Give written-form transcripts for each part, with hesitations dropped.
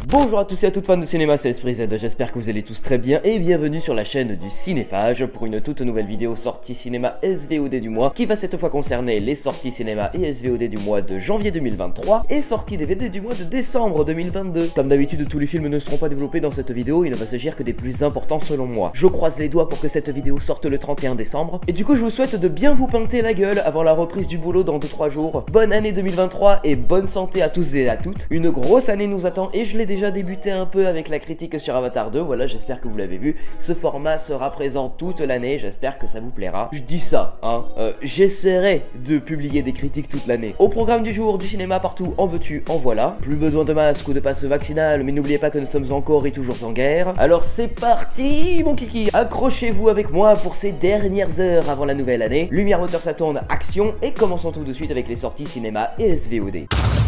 Bonjour à tous et à toutes fans de cinéma, c'est Esprit Z, j'espère que vous allez tous très bien et bienvenue sur la chaîne du Cinéphage pour une toute nouvelle vidéo sortie cinéma SVOD du mois qui va cette fois concerner les sorties cinéma et SVOD du mois de janvier 2023 et sorties DVD du mois de décembre 2022. Comme d'habitude, tous les films ne seront pas développés dans cette vidéo, il ne va s'agir que des plus importants selon moi. Je croise les doigts pour que cette vidéo sorte le 31 décembre et du coup je vous souhaite de bien vous pinter la gueule avant la reprise du boulot dans 2-3 jours. Bonne année 2023 et bonne santé à tous et à toutes. Une grosse année nous attend et je l'ai déjà débuté un peu avec la critique sur Avatar 2, voilà, j'espère que vous l'avez vu. Ce format sera présent toute l'année, j'espère que ça vous plaira. Je dis ça, hein, j'essaierai de publier des critiques toute l'année. Au programme du jour, du cinéma partout, en veux-tu, en voilà. Plus besoin de masque ou de passe vaccinal, mais n'oubliez pas que nous sommes encore et toujours en guerre. Alors c'est parti mon kiki, accrochez-vous avec moi pour ces dernières heures avant la nouvelle année. Lumière, moteur, ça tourne, action, et commençons tout de suite avec les sorties cinéma et SVOD.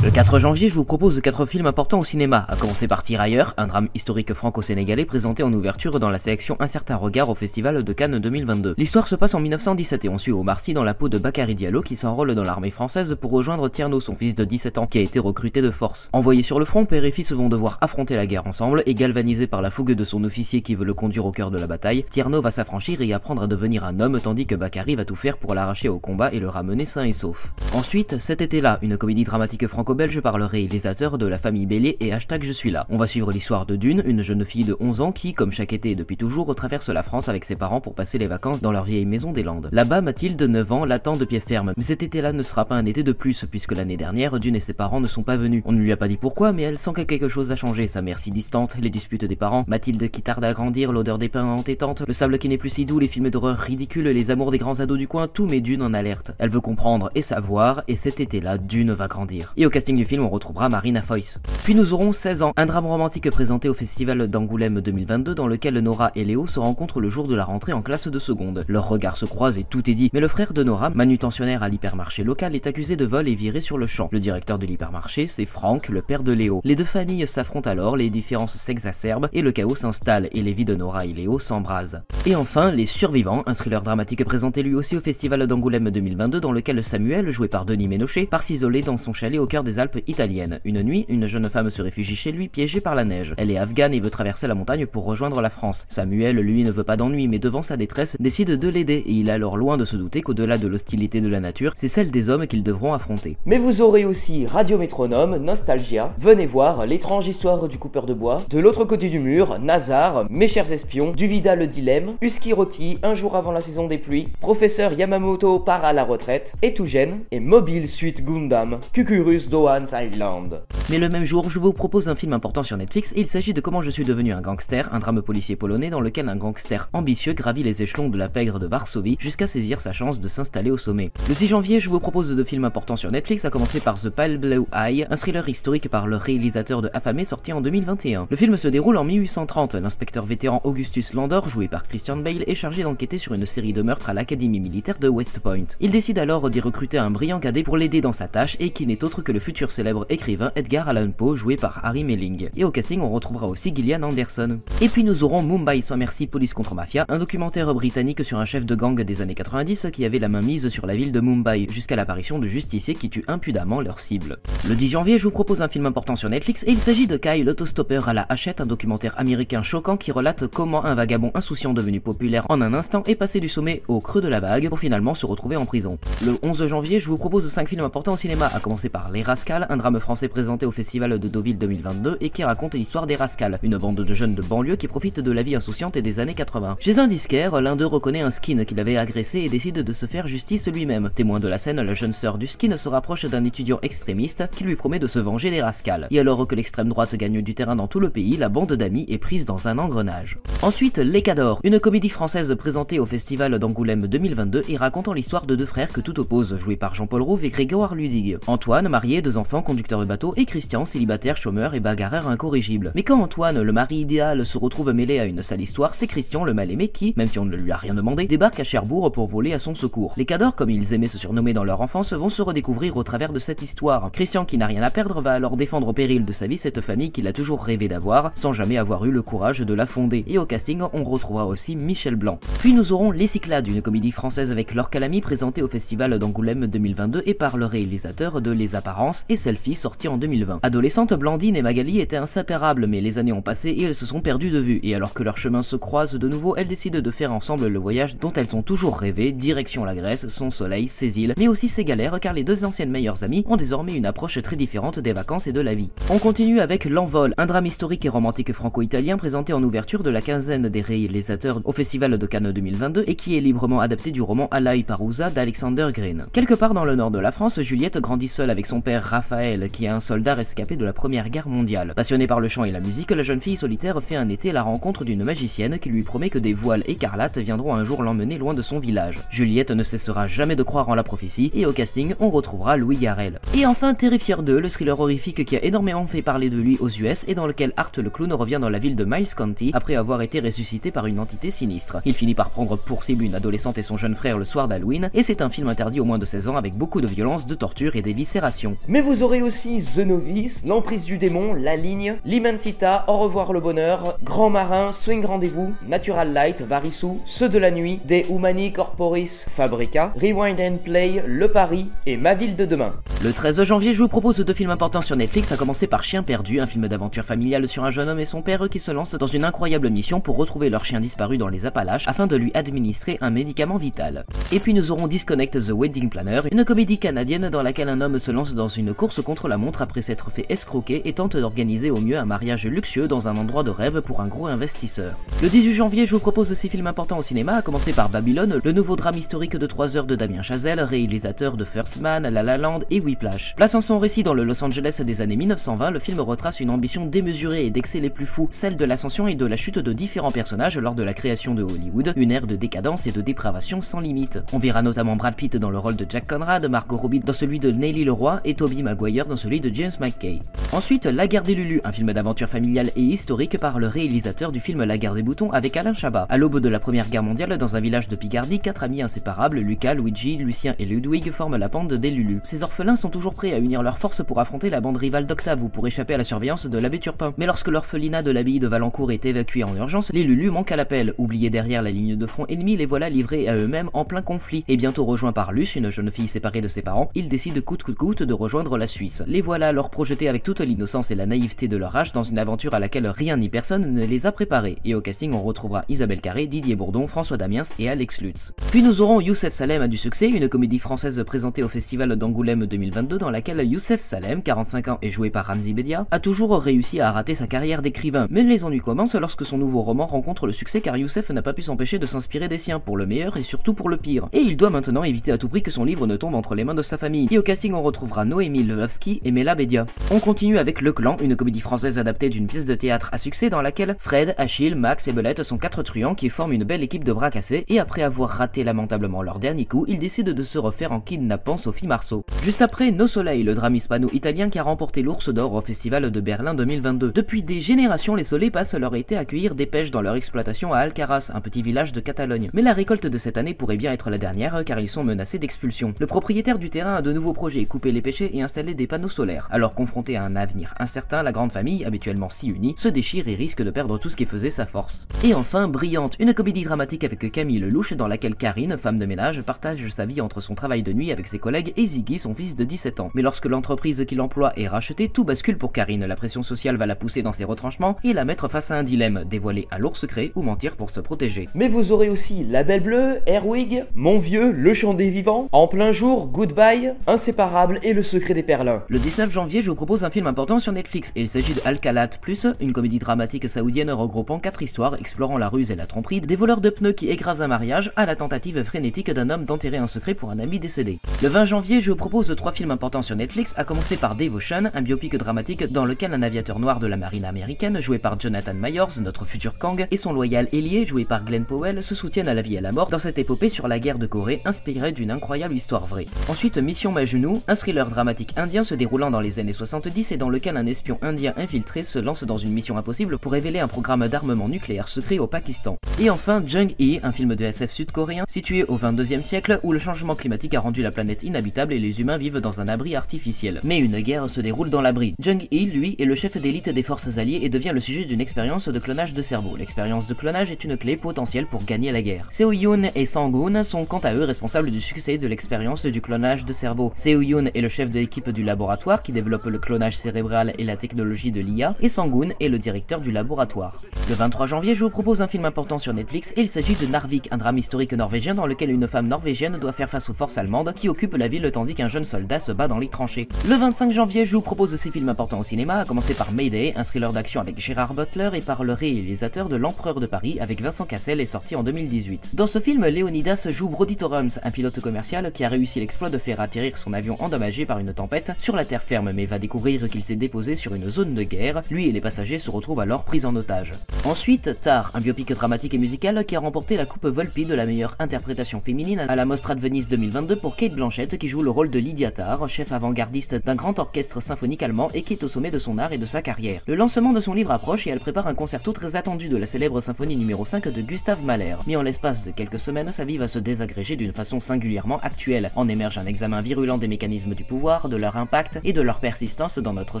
Le 4 janvier, je vous propose 4 films importants au cinéma, à commencer par Tirailleurs, un drame historique franco-sénégalais présenté en ouverture dans la sélection Un certain regard au Festival de Cannes 2022. L'histoire se passe en 1917 et on suit Omar Sy dans la peau de Bakary Diallo qui s'enrôle dans l'armée française pour rejoindre Tierno, son fils de 17 ans, qui a été recruté de force. Envoyés sur le front, père et fils vont devoir affronter la guerre ensemble et galvanisé par la fougue de son officier qui veut le conduire au cœur de la bataille, Tierno va s'affranchir et apprendre à devenir un homme tandis que Bakary va tout faire pour l'arracher au combat et le ramener sain et sauf. Ensuite, cet été-là, une comédie dramatique franco-belge par le réalisateur de La Famille Bélier et hashtag Je suis là. On va suivre l'histoire de Dune, une jeune fille de 11 ans qui, comme chaque été et depuis toujours, traverse la France avec ses parents pour passer les vacances dans leur vieille maison des Landes. Là-bas, Mathilde, 9 ans, l'attend de pied ferme. Mais cet été-là ne sera pas un été de plus, puisque l'année dernière, Dune et ses parents ne sont pas venus. On ne lui a pas dit pourquoi, mais elle sent que quelque chose a changé. Sa mère si distante, les disputes des parents, Mathilde qui tarde à grandir, l'odeur des pains entêtante, le sable qui n'est plus si doux, les films d'horreur ridicules, les amours des grands ados du coin, tout met Dune en alerte. Elle veut comprendre et savoir, et cet été-là, Dune va grandir. Et au casting du film, on retrouvera Marina Foïs. Puis nous aurons 16 ans, un drame romantique présenté au Festival d'Angoulême 2022 dans lequel Nora et Léo se rencontrent le jour de la rentrée en classe de seconde. Leurs regards se croisent et tout est dit, mais le frère de Nora, manutentionnaire à l'hypermarché local, est accusé de vol et viré sur le champ. Le directeur de l'hypermarché, c'est Franck, le père de Léo. Les deux familles s'affrontent alors, les différences s'exacerbent et le chaos s'installe et les vies de Nora et Léo s'embrasent. Et enfin, Les Survivants, un thriller dramatique présenté lui aussi au Festival d'Angoulême 2022 dans lequel Samuel, joué par Denis Ménochet, part s'isoler dans son chalet au cœur des Alpes italiennes. Une nuit, une jeune femme se réfugie chez lui, piégée par la neige. Elle est afghane et veut traverser la montagne pour rejoindre la France. Samuel, lui, ne veut pas d'ennui, mais devant sa détresse, décide de l'aider, et il est alors loin de se douter qu'au-delà de l'hostilité de la nature, c'est celle des hommes qu'ils devront affronter. Mais vous aurez aussi Radio Métronome, Nostalgia, Venez voir, L'étrange histoire du coupeur de bois, De l'autre côté du mur, Nazar, Mes chers espions, Du Vida le dilemme, Husky Roti, Un jour avant la saison des pluies, Professeur Yamamoto part à la retraite, Etougen et Mobile Suit Gundam, Kukurus Dohan's Island. Mais le même jour, je vous propose un film important sur Netflix et il s'agit de Comment je suis devenu un gangster, un drame policier polonais dans lequel un gangster ambitieux gravit les échelons de la pègre de Varsovie jusqu'à saisir sa chance de s'installer au sommet. Le 6 janvier, je vous propose 2 films importants sur Netflix, à commencer par The Pale Blue Eye, un thriller historique par le réalisateur de Affamé sorti en 2021. Le film se déroule en 1830, l'inspecteur vétéran Augustus Landor, joué par Christian Bale, est chargé d'enquêter sur une série de meurtres à l'académie militaire de West Point. Il décide alors d'y recruter un brillant cadet pour l'aider dans sa tâche et qui n'est autre que le futur célèbre écrivain Edgar Allan Poe, joué par Harry Melling. Et au casting, on retrouvera aussi Gillian Anderson. Et puis nous aurons Mumbai sans merci, police contre mafia, un documentaire britannique sur un chef de gang des années 90 qui avait la main mise sur la ville de Mumbai jusqu'à l'apparition de justiciers qui tuent impudemment leurs cibles. Le 10 janvier, je vous propose un film important sur Netflix et il s'agit de Kyle, l'autostoppeur à la hachette, un documentaire américain choquant qui relate comment un vagabond insouciant devenu populaire en un instant est passé du sommet au creux de la vague pour finalement se retrouver en prison. Le 11 janvier, je vous propose 5 films importants au cinéma, à commencer par Les Rascals, un drame français présenté au Festival de Deauville 2022 et qui raconte l'histoire des Rascals, une bande de jeunes de banlieue qui profitent de la vie insouciante et des années 80. Chez un disquaire, l'un d'eux reconnaît un skin qu'il avait agressé et décide de se faire justice lui-même. Témoin de la scène, la jeune sœur du skin se rapproche d'un étudiant extrémiste qui lui promet de se venger des Rascals. Et alors que l'extrême droite gagne du terrain dans tout le pays, la bande d'amis est prise dans un engrenage. Ensuite, Les Cadors, une comédie française présentée au Festival d'Angoulême 2022 et racontant l'histoire de 2 frères que tout oppose, joués par Jean-Paul Rouve et Grégoire Ludig. Antoine, marié, 2 enfants, conducteur de bateau, et Christian, célibataire, chômeur et bagarreur incorrigible. Mais quand Antoine, le mari idéal, se retrouve mêlé à une sale histoire, c'est Christian, le mal-aimé qui, même si on ne lui a rien demandé, débarque à Cherbourg pour voler à son secours. Les Cadors, comme ils aimaient se surnommer dans leur enfance, vont se redécouvrir au travers de cette histoire. Christian, qui n'a rien à perdre, va alors défendre au péril de sa vie cette famille qu'il a toujours rêvé d'avoir, sans jamais avoir eu le courage de la fonder. Et au casting, on retrouvera aussi Michel Blanc. Puis nous aurons Les Cyclades, une comédie française avec Laure Calamy présentée au Festival d'Angoulême 2022 et par le réalisateur de Les Apparences et Selfie sorti en 2020. 2020. Adolescentes, Blandine et Magali étaient inséparables, mais les années ont passé et elles se sont perdues de vue, et alors que leurs chemins se croisent de nouveau, elles décident de faire ensemble le voyage dont elles ont toujours rêvé, direction la Grèce, son soleil, ses îles, mais aussi ses galères, car les deux anciennes meilleures amies ont désormais une approche très différente des vacances et de la vie. On continue avec L'Envol, un drame historique et romantique franco-italien présenté en ouverture de la quinzaine des réalisateurs au Festival de Cannes 2022 et qui est librement adapté du roman Alai Parousa d'Alexander Green. Quelque part dans le nord de la France, Juliette grandit seule avec son père Raphaël, qui est un soldat rescapé de la Première Guerre mondiale. Passionnée par le chant et la musique, la jeune fille solitaire fait un été la rencontre d'une magicienne qui lui promet que des voiles écarlates viendront un jour l'emmener loin de son village. Juliette ne cessera jamais de croire en la prophétie et au casting, on retrouvera Louis Garrel. Et enfin Terrifier 2, le thriller horrifique qui a énormément fait parler de lui aux US et dans lequel Art le clown revient dans la ville de Miles County après avoir été ressuscité par une entité sinistre. Il finit par prendre pour cible une adolescente et son jeune frère le soir d'Halloween, et c'est un film interdit aux moins de 16 ans avec beaucoup de violence, de torture et d'éviscération. Mais vous aurez aussi The Novice, L'Emprise du démon, La Ligne, L'Immensita, Au revoir le bonheur, Grand Marin, Swing Rendez-vous, Natural Light, Varissou, Ceux de la nuit, De Humani Corporis Fabrica, Rewind and Play, Le Pari et Ma ville de demain. Le 13 janvier, je vous propose deux films importants sur Netflix, à commencer par Chien perdu, un film d'aventure familiale sur un jeune homme et son père qui se lancent dans une incroyable mission pour retrouver leur chien disparu dans les Appalaches afin de lui administrer un médicament vital. Et puis nous aurons Disconnect The Wedding Planner, une comédie canadienne dans laquelle un homme se lance dans une course contre la montre après s'être fait escroquer et tente d'organiser au mieux un mariage luxueux dans un endroit de rêve pour un gros investisseur. Le 18 janvier, je vous propose 6 films importants au cinéma, à commencer par Babylone, le nouveau drame historique de 3 heures de Damien Chazelle, réalisateur de First Man, La La Land et Whiplash. Plaçant son récit dans le Los Angeles des années 1920, le film retrace une ambition démesurée et d'excès les plus fous, celle de l'ascension et de la chute de différents personnages lors de la création de Hollywood, une ère de décadence et de dépravation sans limite. On verra notamment Brad Pitt dans le rôle de Jack Conrad, Margot Robbie dans celui de Nelly Leroy et Tobey Maguire dans celui de James McKay. Ensuite, La Guerre des Lulus, un film d'aventure familiale et historique par le réalisateur du film La Guerre des Boutons avec Alain Chabat. À l'aube de la Première Guerre mondiale, dans un village de Picardie, 4 amis inséparables, Lucas, Luigi, Lucien et Ludwig, forment la bande des Lulus. Ces orphelins sont toujours prêts à unir leurs forces pour affronter la bande rivale d'Octave ou pour échapper à la surveillance de l'abbé Turpin. Mais lorsque l'orphelinat de l'abbaye de Valencourt est évacué en urgence, les Lulus manquent à l'appel. Oubliés derrière la ligne de front ennemie, les voilà livrés à eux-mêmes en plein conflit. Et bientôt rejoints par Luce, une jeune fille séparée de ses parents, ils décident coûte que coûte de rejoindre la Suisse. Les voilà alors projetés avec toute l'innocence et la naïveté de leur âge dans une aventure à laquelle rien ni personne ne les a préparés. Et au casting, on retrouvera Isabelle Carré, Didier Bourdon, François Damiens et Alex Lutz. Puis nous aurons Youssef Salem a du succès, une comédie française présentée au Festival d'Angoulême 2022 dans laquelle Youssef Salem, 45 ans et joué par Ramzi Bedia, a toujours réussi à rater sa carrière d'écrivain. Mais les ennuis commencent lorsque son nouveau roman rencontre le succès car Youssef n'a pas pu s'empêcher de s'inspirer des siens, pour le meilleur et surtout pour le pire. Et il doit maintenant éviter à tout prix que son livre ne tombe entre les mains de sa famille. Et au casting, on retrouvera Noémie Lvovsky et Mela Bedia. On continue avec Le Clan, une comédie française adaptée d'une pièce de théâtre à succès dans laquelle Fred, Achille, Max et Belette sont 4 truands qui forment une belle équipe de bras cassés et après avoir raté lamentablement leur dernier coup, ils décident de se refaire en kidnappant Sophie Marceau. Juste après, Nos Soleils, le drame hispano-italien qui a remporté l'Ours d'Or au Festival de Berlin 2022. Depuis des générations, les Soleils passent leur été à cueillir des pêches dans leur exploitation à Alcaraz, un petit village de Catalogne. Mais la récolte de cette année pourrait bien être la dernière car ils sont menacés d'expulsion. Le propriétaire du terrain a de nouveaux projets, couper les pêchers et installer des panneaux solaires. Alors confronté à un avenir incertain, la grande famille, habituellement si unie, se déchire et risque de perdre tout ce qui faisait sa force. Et enfin, Brillante, une comédie dramatique avec Camille Lelouch dans laquelle Karine, femme de ménage, partage sa vie entre son travail de nuit avec ses collègues et Ziggy, son fils de 17 ans. Mais lorsque l'entreprise qui l'emploie est rachetée, tout bascule pour Karine. La pression sociale va la pousser dans ses retranchements et la mettre face à un dilemme, dévoiler un lourd secret ou mentir pour se protéger. Mais vous aurez aussi La Belle Bleue, Airwig, Mon Vieux, Le Chant des Vivants, En Plein Jour, Goodbye, Inséparables et Le Secret des Perlins. Le 19 janvier, je vous propose un film important sur Netflix et il s'agit de Alcalat Plus, une comédie dramatique saoudienne regroupant 4 histoires explorant la ruse et la tromperie des voleurs de pneus qui écrasent un mariage à la tentative frénétique d'un homme d'enterrer un secret pour un ami décédé. Le 20 janvier, je vous propose 3 films importants sur Netflix, à commencer par Devotion, un biopic dramatique dans lequel un aviateur noir de la marine américaine, joué par Jonathan Myers, notre futur Kang, et son loyal ailier, joué par Glenn Powell, se soutiennent à la vie et à la mort dans cette épopée sur la guerre de Corée, inspirée d'une incroyable histoire vraie. Ensuite, Mission Majnu, un thriller dramatique indien se déroulant dans les années 70 et dans lequel un espion indien infiltré se lance dans une mission impossible pour révéler un programme d'armement nucléaire secret au Pakistan. Et enfin, Jung-hee, un film de SF sud-coréen situé au 22e siècle où le changement climatique a rendu la planète inhabitable et les humains vivent dans un abri artificiel. Mais une guerre se déroule dans l'abri. Jung-hee, lui, est le chef d'élite des forces alliées et devient le sujet d'une expérience de clonage de cerveau. L'expérience de clonage est une clé potentielle pour gagner la guerre. Seo-yoon et Sang-hoon sont quant à eux responsables du succès de l'expérience du clonage de cerveau. Seo-yoon est le chef de l'équipe du laboratoire qui développe développe le clonage cérébral et la technologie de l'IA, et Sangoon est le directeur du laboratoire. Le 23 janvier, je vous propose un film important sur Netflix, et il s'agit de Narvik, un drame historique norvégien dans lequel une femme norvégienne doit faire face aux forces allemandes qui occupent la ville tandis qu'un jeune soldat se bat dans les tranchées. Le 25 janvier, je vous propose 6 films importants au cinéma, à commencer par Mayday, un thriller d'action avec Gérard Butler et par le réalisateur de L'Empereur de Paris avec Vincent Cassel est sorti en 2018. Dans ce film, Leonidas joue Brody Torrance, un pilote commercial qui a réussi l'exploit de faire atterrir son avion endommagé par une tempête sur la terre ferme mais va découvrir qu'il s'est déposé sur une zone de guerre, lui et les passagers se retrouvent alors pris en otage. Ensuite, Tar, un biopic dramatique et musical qui a remporté la coupe Volpi de la meilleure interprétation féminine à la Mostra de Venise 2022 pour Kate Blanchett qui joue le rôle de Lydia Tarr, chef avant-gardiste d'un grand orchestre symphonique allemand et qui est au sommet de son art et de sa carrière. Le lancement de son livre approche et elle prépare un concerto très attendu de la célèbre symphonie numéro 5 de Gustav Mahler. Mais en l'espace de quelques semaines, sa vie va se désagréger d'une façon singulièrement actuelle. En émerge un examen virulent des mécanismes du pouvoir, de leur impact et de leur persistance dans notre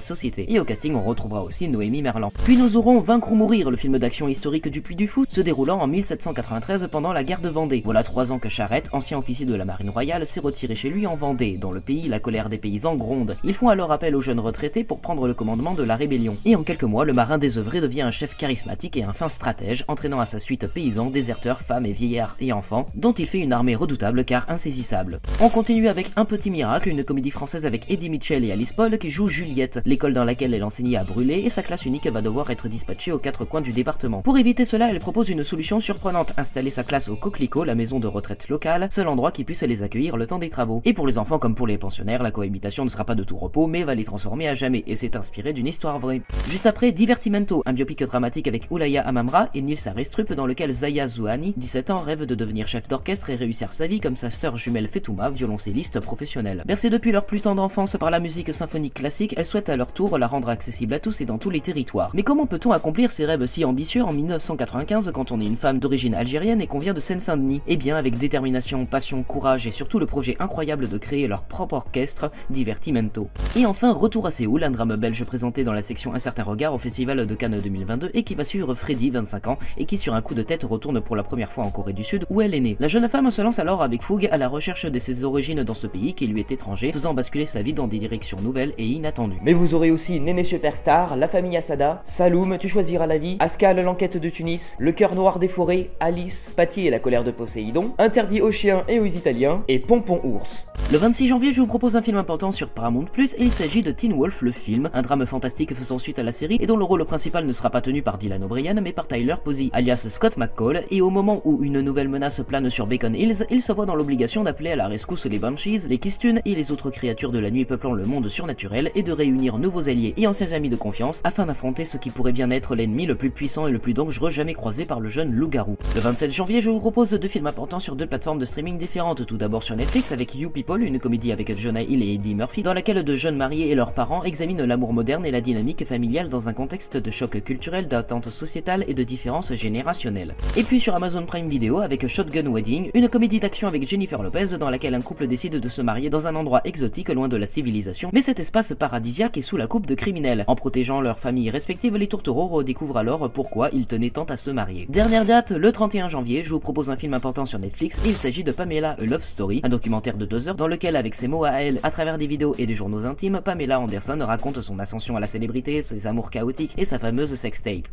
société. Et au casting, on retrouvera aussi Noémie Merlan. Puis nous aurons Vaincre ou mourir, le film d'action historique du Puy du Fou, se déroulant en 1793 pendant la guerre de Vendée. Voilà 3 ans que Charette, ancien officier de la marine royale, s'est retiré chez lui en Vendée. Dans le pays, la colère des paysans gronde. Ils font alors appel aux jeunes retraités pour prendre le commandement de la rébellion. Et en quelques mois, le marin désœuvré devient un chef charismatique et un fin stratège, entraînant à sa suite paysans, déserteurs, femmes et vieillards et enfants, dont il fait une armée redoutable car insaisissable. On continue avec Un petit miracle, une comédie française avec Eddie Mitchell et Alice Paul qui joue Juliette. L'école dans laquelle elle enseignait a brûlé et sa classe unique va devoir être dispatchée aux 4 coins du département. Pour éviter cela, elle propose une solution surprenante, installer sa classe au Coquelicot, la maison de retraite locale, seul endroit qui puisse les accueillir le temps des travaux. Et pour les enfants comme pour les pensionnaires, la cohabitation ne sera pas de tout repos mais va les transformer à jamais et c'est inspiré d'une histoire vraie. Juste après, Divertimento, un biopic dramatique avec Oulaya Amamra et Nils Arestrup dans lequel Zaya Zouhani, 17 ans, rêve de devenir chef d'orchestre et réussir sa vie comme sa sœur jumelle Fetouma, violoncelliste professionnelle. Bercées depuis leur plus tendre enfance par la musique symphonique classique, elles souhaitent à leur tour la rendre accessible à tous et dans tous les territoires. Mais comment peut-on accomplir ces rêves si ambitieux en 1995 quand on est une femme d'origine algérienne et qu'on vient de Seine-Saint-Denis? Eh bien avec détermination, passion, courage et surtout le projet incroyable de créer leur propre orchestre, Divertimento. Et enfin, Retour à Séoul, un drame belge présenté dans la section Un certain regard au Festival de Cannes 2022 et qui va suivre Freddy, 25 ans, et qui sur un coup de tête retourne pour la première fois en Corée du Sud où elle est née. La jeune femme se lance alors avec fougue à la recherche de ses origines dans ce pays qui lui est étranger, faisant basculer sa vie dans des directions nouvelles et inattendues. Mais vous aurez aussi Néné Superstar, La famille Asada, Saloum, Tu choisiras la vie, Ascal, l'enquête de Tunis, Le cœur noir des forêts, Alice, Patty et la colère de Poséidon, Interdit aux chiens et aux Italiens, et Pompon Ours. Le 26 janvier, je vous propose un film important sur Paramount+, et il s'agit de Teen Wolf, le film, un drame fantastique faisant suite à la série et dont le rôle principal ne sera pas tenu par Dylan O'Brien mais par Tyler Posey, alias Scott McCall, et au moment où une nouvelle menace plane sur Beacon Hills, il se voit dans l'obligation d'appeler à la rescousse les Banshees, les Kistun et les autres créatures de la nuit peuplant le monde surnaturel et de réunir nouveaux alliés et anciens amis de confiance afin d'affronter ce qui pourrait bien être l'ennemi le plus puissant et le plus dangereux jamais croisé par le jeune loup-garou. Le 27 janvier, je vous propose 2 films importants sur 2 plateformes de streaming différentes, tout d'abord sur Netflix avec You People, une comédie avec Jonah Hill et Eddie Murphy, dans laquelle 2 jeunes mariés et leurs parents examinent l'amour moderne et la dynamique familiale dans un contexte de choc culturel, d'attente sociétale et de différences générationnelles. Et puis sur Amazon Prime Video avec Shotgun Wedding, une comédie d'action avec Jennifer Lopez dans laquelle un couple décide de se marier dans un endroit exotique loin de la civilisation, mais cet espace paradisiaque est sous la coupe de criminels. En protégeant leurs familles respectives, les tourtereaux redécouvrent alors pourquoi ils tenaient tant à se marier. Dernière date, le 31 janvier, je vous propose un film important sur Netflix et il s'agit de Pamela A Love Story, un documentaire de 2 heures dans lequel avec ses mots à elle, à travers des vidéos et des journaux intimes, Pamela Anderson raconte son ascension à la célébrité, ses amours chaotiques et sa fameuse sextape.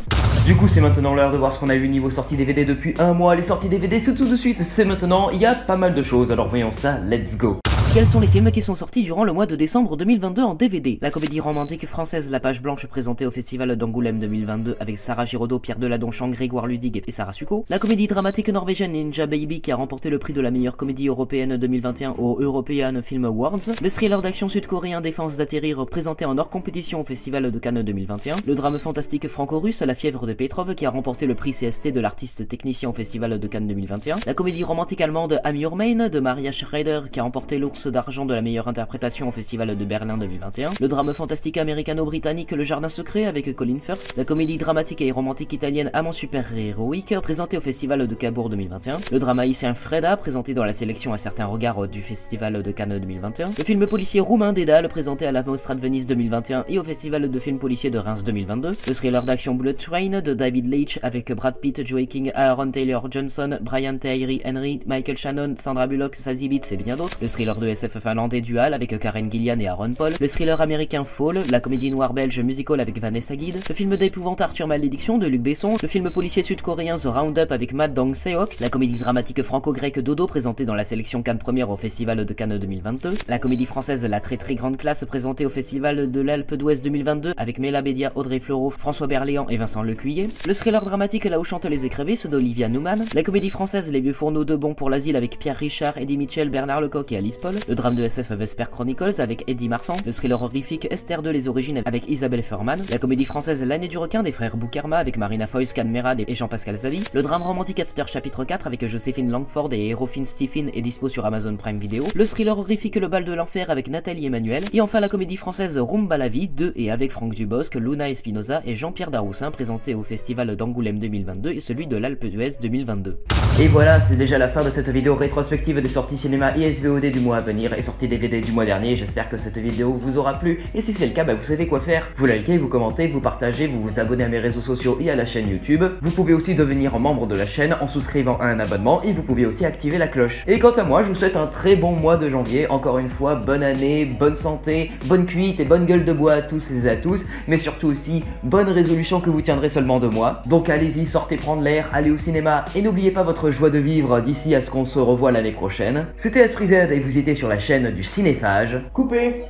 Du coup c'est maintenant l'heure de voir ce qu'on a eu niveau sortie DVD depuis un mois. Les sorties DVD c'est tout de suite, c'est maintenant, il y a pas mal de choses, alors voyons ça, let's go. Quels sont les films qui sont sortis durant le mois de décembre 2022 en DVD? La comédie romantique française La Page Blanche présentée au Festival d'Angoulême 2022 avec Sarah Giraudot, Pierre Deladonchamp, Grégoire Ludig et Sarah Succo. La comédie dramatique norvégienne Ninja Baby qui a remporté le prix de la meilleure comédie européenne 2021 au European Film Awards. Le thriller d'action sud-coréen Défense d'atterrir présenté en hors compétition au Festival de Cannes 2021. Le drame fantastique franco-russe La Fièvre de Petrov qui a remporté le prix CST de l'artiste technicien au Festival de Cannes 2021. La comédie romantique allemande Am Your Main de Maria Schrader qui a remporté l'Ours d'argent de la meilleure interprétation au Festival de Berlin 2021, le drame fantastique américano-britannique Le Jardin secret avec Colin Firth, la comédie dramatique et romantique italienne Amant super-héroïque présentée au Festival de Cabourg 2021, le drame haïtien Freda présenté dans la sélection à certains regards du Festival de Cannes 2021, le film policier roumain Dédale présenté à la Mostra de Venise 2021 et au Festival de films policiers de Reims 2022, le thriller d'action Blood Train de David Leitch avec Brad Pitt, Joey King, Aaron Taylor Johnson, Brian Tyree Henry, Michael Shannon, Sandra Bullock, Zazie Beetz et bien d'autres, le thriller de SF finlandais Dual avec Karen Gillian et Aaron Paul, le thriller américain Fall, la comédie noire belge Musical avec Vanessa Guide, le film d'épouvante Arthur Malédiction de Luc Besson, le film policier sud-coréen The Roundup avec Matt Dong-seok, la comédie dramatique franco-grecque Dodo présentée dans la sélection Cannes Première au Festival de Cannes 2022, la comédie française La très très grande classe présentée au Festival de l'Alpe d'Ouest 2022 avec Mela Bédia, Audrey Fleurot, François Berléand et Vincent Lecuyer, le thriller dramatique Là où chantent les écrevisses d'Olivia Newman, la comédie française Les vieux fourneaux de Bon pour l'asile avec Pierre Richard, Eddie Mitchell, Bernard Lecoq et Alice Paul, le drame de SF Vesper Chronicles avec Eddie Marsan, le thriller horrifique Esther de les origines avec Isabelle Furman, la comédie française L'année du requin des frères Boukarma avec Marina Foïs, Can Merad et Jean-Pascal Zadi, le drame romantique After chapitre 4 avec Joséphine Langford et Hérofine Stephen est dispo sur Amazon Prime Video, le thriller horrifique Le bal de l'enfer avec Nathalie Emmanuel, et enfin la comédie française Rumba la vie de et avec Franck Dubosc, Luna Espinosa et Jean-Pierre Daroussin présenté au Festival d'Angoulême 2022 et celui de l'Alpe d'Huez 2022. Et voilà, c'est déjà la fin de cette vidéo rétrospective des sorties cinéma et SVOD du mois à venir et sorties DVD du mois dernier. J'espère que cette vidéo vous aura plu et si c'est le cas, vous savez quoi faire. Vous likez, vous commentez, vous partagez, vous vous abonnez à mes réseaux sociaux et à la chaîne YouTube. Vous pouvez aussi devenir membre de la chaîne en souscrivant à un abonnement et vous pouvez aussi activer la cloche. Et quant à moi, je vous souhaite un très bon mois de janvier. Encore une fois, bonne année, bonne santé, bonne cuite et bonne gueule de bois à tous et à tous, mais surtout aussi bonne résolution que vous tiendrez seulement 2 mois. Donc allez-y, sortez prendre l'air, allez au cinéma et n'oubliez pas votre joie de vivre d'ici à ce qu'on se revoie l'année prochaine. C'était Esprit Z et vous étiez sur la chaîne du Cinéphage. Coupé.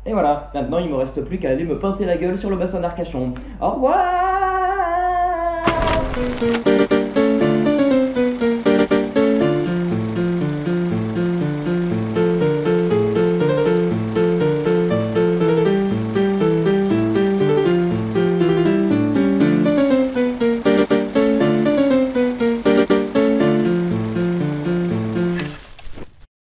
Et voilà, maintenant il me reste plus qu'à aller me pinter la gueule sur le bassin d'Arcachon. Au revoir.